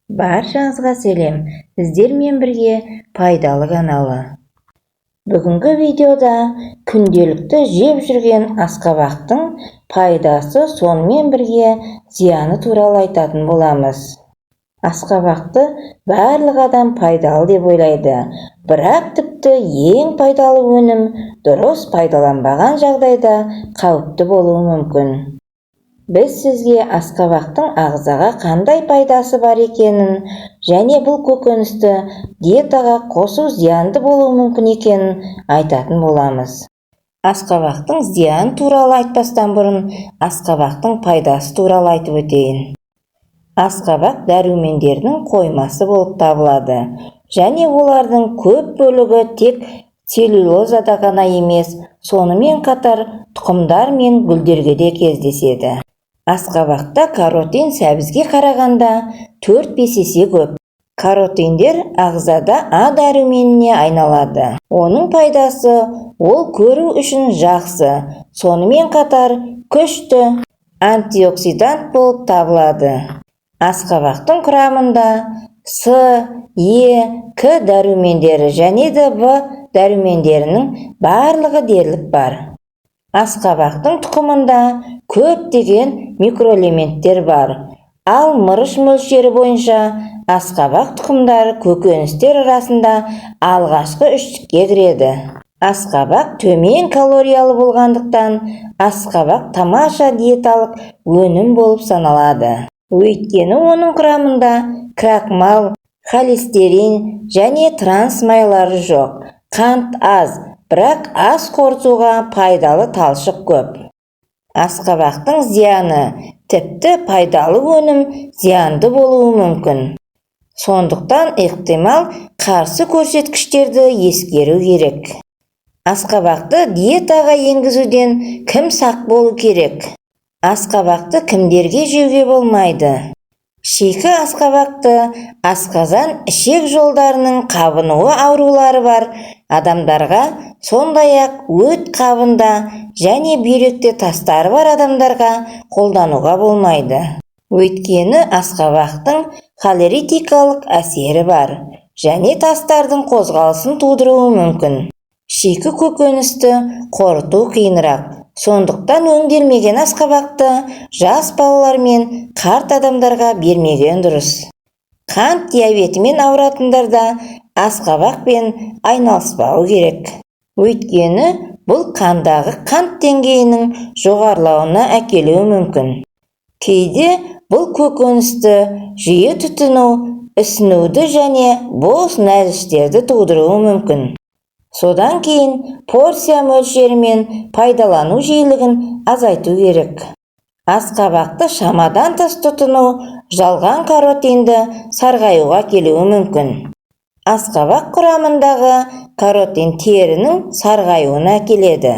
Баршаңызға сәлем, сіздермен бірге пайдалы каналы. Бүгінгі видеода күнделікті жеп жүрген асқабақтың пайдасы сонымен бірге зияны туралы айтатын боламыз. Асқабақты барлық адам пайдалы деп ойлайды, бірақ тіпті ең пайдалы өнім дұрыс пайдаланбаған жағдайда қауіпті болуы мүмкін. Біз сізге асқабақтың ағзаға қандай пайдасы бар екенін және бұл көкөністі диетаға қосу зиянды болуы мүмкін екенін айтатын боламыз. Асқабақтың зияны туралы айтпастан бұрын асқабақтың пайдасы туралы айтып өтейін. Асқабақ дәрумендердің қоймасы болып табылады және олардың көп бөлігі тек целлюлозада ғана емес, сонымен қатар тұқымдар мен гүлдерге де кездеседі. Асқабақта каротин сәбізге қарағанда 4-5 есе көп. Каротиндер ағзада А дәруменіне айналады. Оның пайдасы ол көру үшін жақсы, сонымен қатар күшті антиоксидант болып табылады. Асқабақтың құрамында С, Е, К дәрумендері және де В дәрумендерінің барлығы дерлік бар. Асқабақтың тұқымында көптеген микроэлементтер бар. Ал мырыш мөлшері бойынша асқабақ тұқымдары көкөністер арасында алғашқы үштікке кіреді. Асқабақ төмен калориялы болғандықтан асқабақ тамаша диеталық өнім болып саналады. Өйткені оның құрамында крахмал, холестерин және транс майлары жоқ. Қант аз, бірақ ас қорытуға пайдалы талшық көп. Асқабақтың зияны тіпті пайдалы өнім зиянды болуы мүмкін. Сондықтан ықтимал қарсы көрсеткіштерді ескеру керек. Асқабақты диетаға енгізуден кім сақ болу керек? Асқабақты кімдерге жеуге болмайды? Шикі асқабақты асқазан ішек жолдарының қабынуы аурулары бар адамдарға, сондай-ақ өт қабында және бүйректе тастары бар адамдарға қолдануға болмайды. Өйткені асқабақтың холеритикалық әсері бар және тастардың қозғалысын тудыруы мүмкін. Шикі көкөністі қорыту қиынырақ. Сондықтан өңделмеген асқабақты жас балалар мен қарт адамдарға бермеген дұрыс. Қант диабетімен ауыратындарда асқабақпен айналыспау керек. Өйткені бұл қандағы қант деңгейінің жоғарылауына әкелуі мүмкін. Кейде бұл көкөністі жиі тұтыну, ісінуді және бос нәжістерді тудыруы мүмкін. Содан кейін порция мөлшерімен пайдалану жиілігін азайту керек. Асқабақты шамадан тыс тұтыну жалған каротинді сарғаюға келуі мүмкін. Асқабақ құрамындағы каротин терінің сарғаюына әкеледі.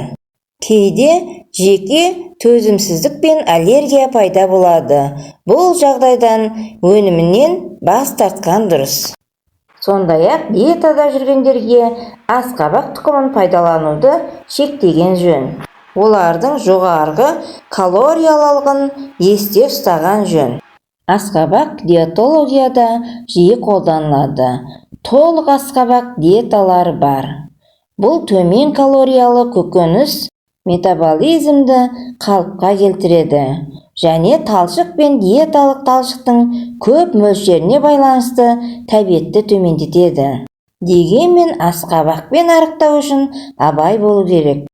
Кейде жеке төзімсіздік пен аллергия пайда болады. Бұл жағдайдан өнімінен бас тартқан дұрыс. Сондай-ақ диетада жүргендерге асқабақ тұқымын пайдалануды шектеген жөн. Олардың жоғарғы калориялылығын есте ұстаған жөн. Асқабақ диетологияда жиі қолданылады. Толық асқабақ диеталары бар. Бұл төмен калориялы көкөніс метаболизмді қалыпқа келтіреді және талшық пен диеталық талшықтың көп мөлшеріне байланысты тәбетті төмендетеді. Дегенмен асқабақпен арықтау үшін абай болу керек.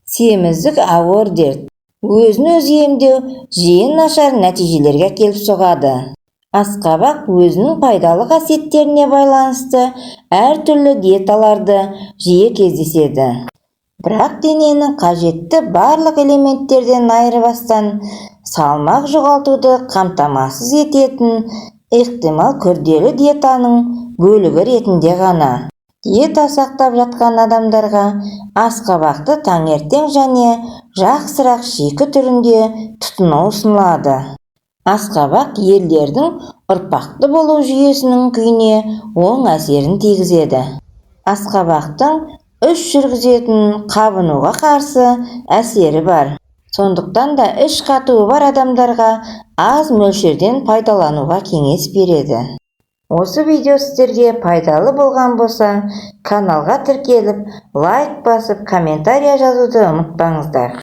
Семіздік ауыр дерт. Өзін-өзі емдеу жиі нашар нәтижелерге келіп соғады. Асқабақ өзінің пайдалы қасиеттеріне байланысты әртүрлі диеталарды жиі кездеседі. Бірақ дененің қажетті барлық элементтерден айырбастан салмақ жоғалтуды қамтамасыз ететін ықтимал күрделі диетаның бөлігі ретінде ғана. Диета сақтап жатқан адамдарға асқабақты таңертең және жақсырақ шикі түрінде тұтыну ұсынылады. Асқабақ ерлердің ұрпақты болу жүйесінің күйіне оң әсерін тигізеді. Асқабақтың үш жүргізетін қабынуға қарсы әсері бар. Сондықтан да іш қатуы бар адамдарға аз мөлшерден пайдалануға кеңес береді. Осы видео сіздерге пайдалы болған болса, каналға тіркеліп, лайк басып, комментария жазуды ұмытпаңыздар.